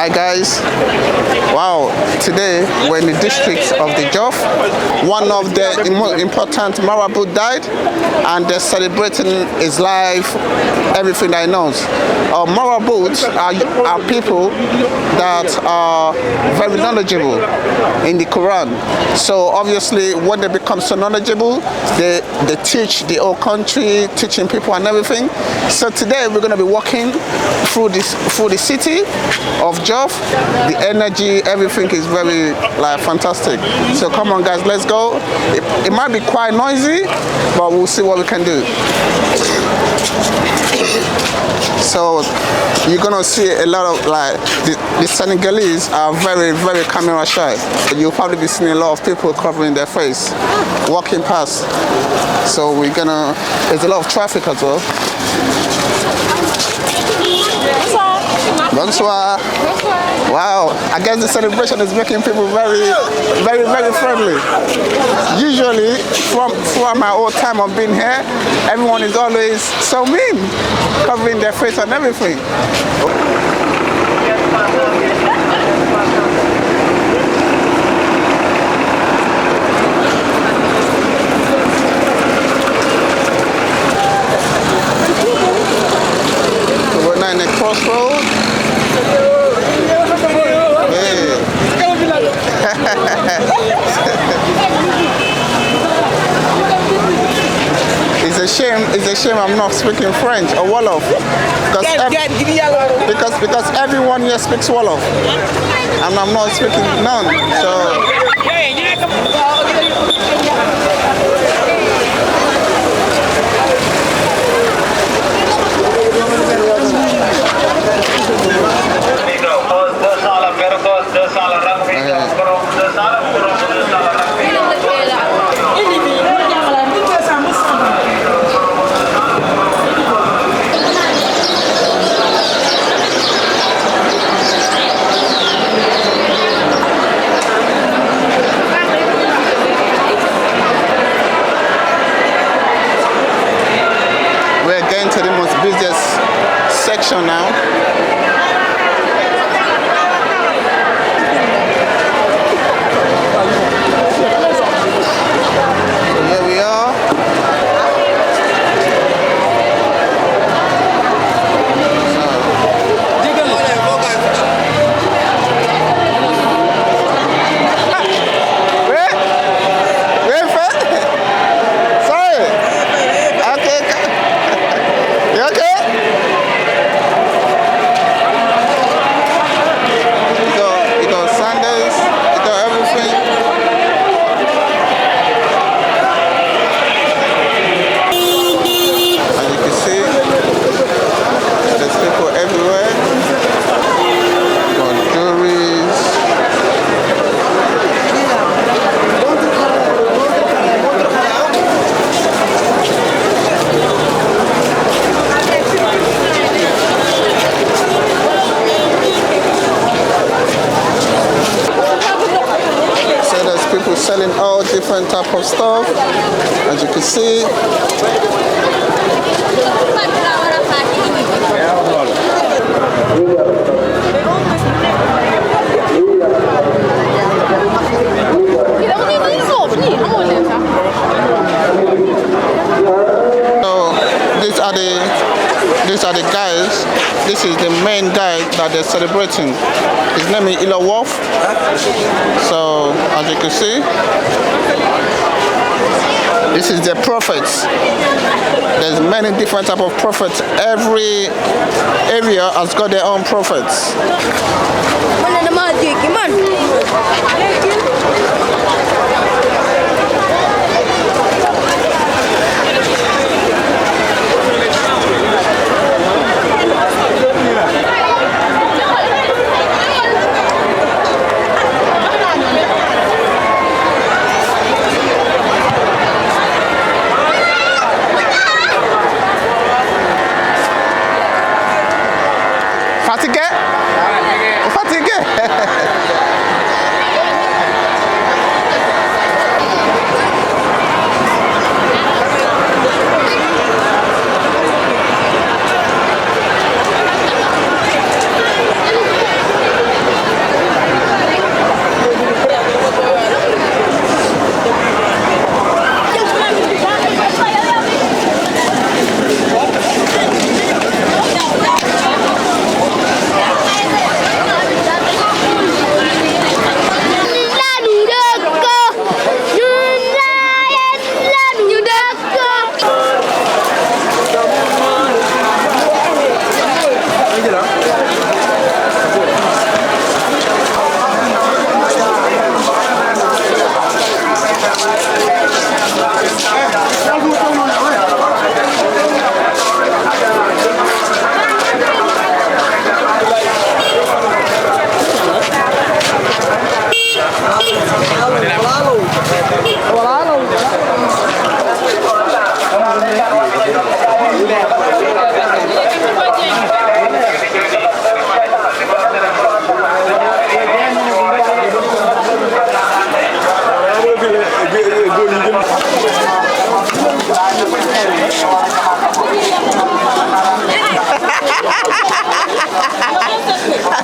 Hi guys, wow, today we're in the district of the Jof. One of the most important Marabout died and they're celebrating his life, everything that he knows. Marabouts are people that are very knowledgeable in the Quran. So obviously when they become so knowledgeable, they teach the whole country, teaching people and everything. So today we're going to be walking through the city of Jof. The energy, everything is very fantastic. So come on guys, let's go. It might be quite noisy, but we'll see what we can do. So you're gonna see a lot of the Senegalese are very, very camera shy. You'll probably be seeing a lot of people covering their face, walking past. So there's a lot of traffic as well. Bonsoir. Wow, I guess the celebration is making people very, very, very friendly. Usually, throughout my whole time of being here, everyone is always so mean, covering their face and everything. So we're now in a crossroad. It's a shame I'm not speaking French or Wolof because everyone here speaks Wolof and I'm not speaking none. So section now. So here we are. Selling all different type of stuff, as you can see. So these are the guys. This is the main guy that they're celebrating. His name is Wolf. So as you can see, this is the prophets. There's many different type of prophets. Every area has got their own prophets.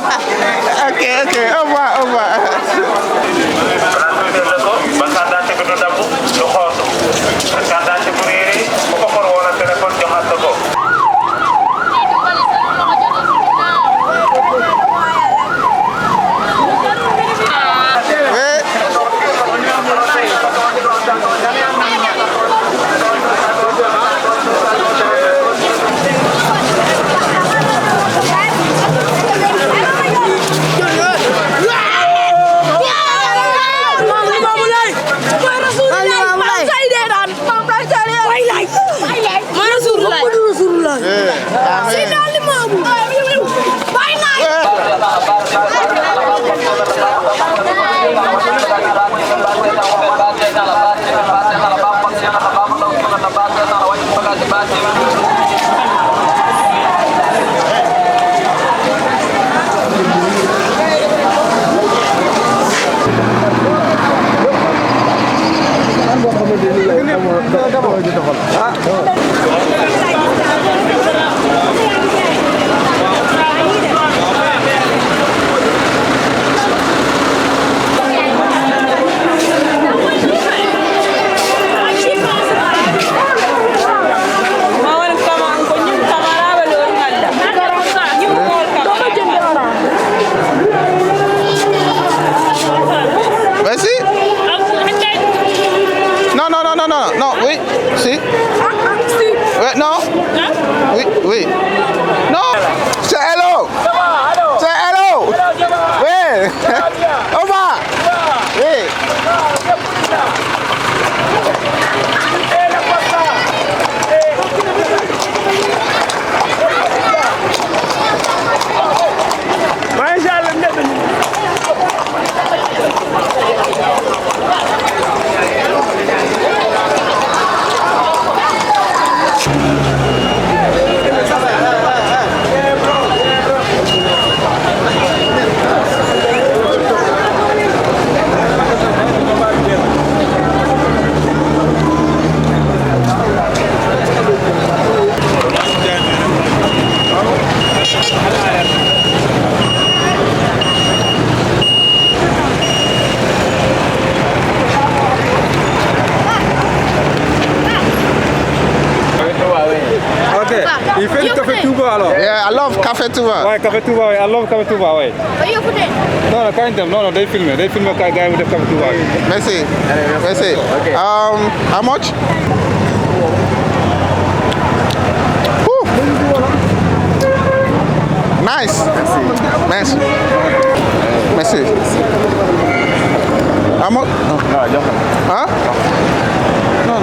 Okay, okay, over. No, wait, see? Wait, no. Wait. No. Say hello. Say hello. Wait. Over. Wait. Il fait du café Touba alors? Yeah, I love Café Touba. Ouais, café Touba, I love café Touba, ouais. Non, non, quand même, non, day filmer quand gars yi def café Touba. Merci. Okay. How much? Woo. Nice. Merci. How much? Huh? No.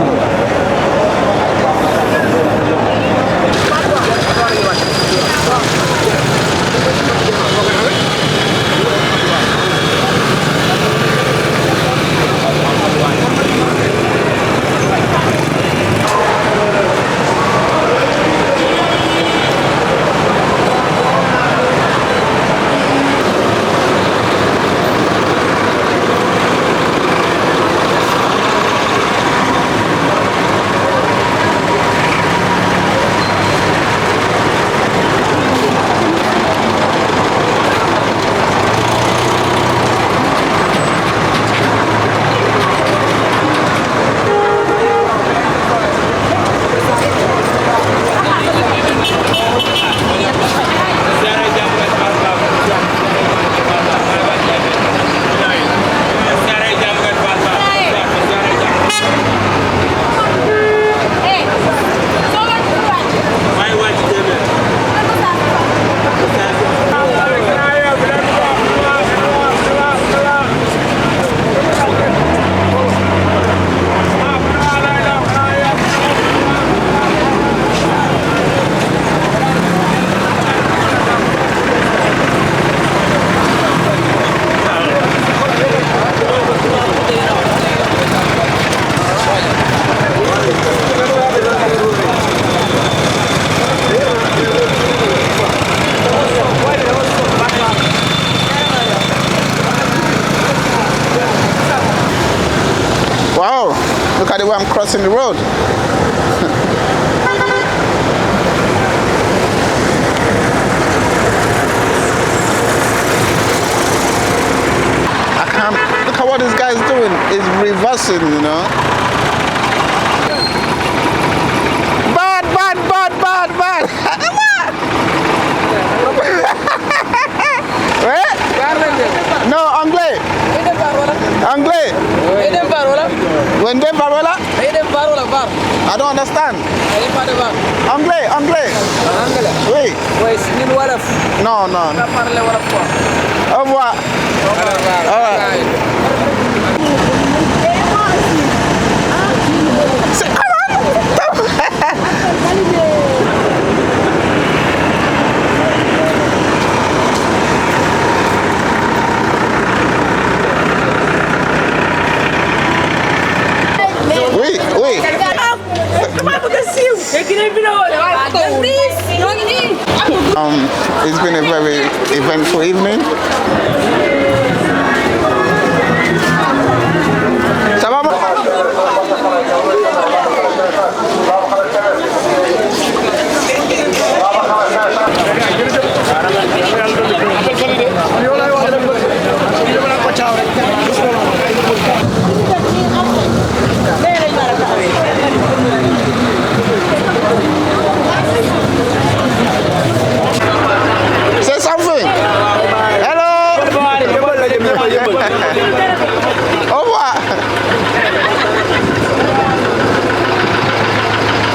Wow, look at the way I'm crossing the road. what this guy is doing. He's reversing, you know. Bad. Right? No, anglais. Anglais. Wende parola? I don't understand. Anglais. Oui. No. Au revoir. All right. Oui. It's been a very eventful evening.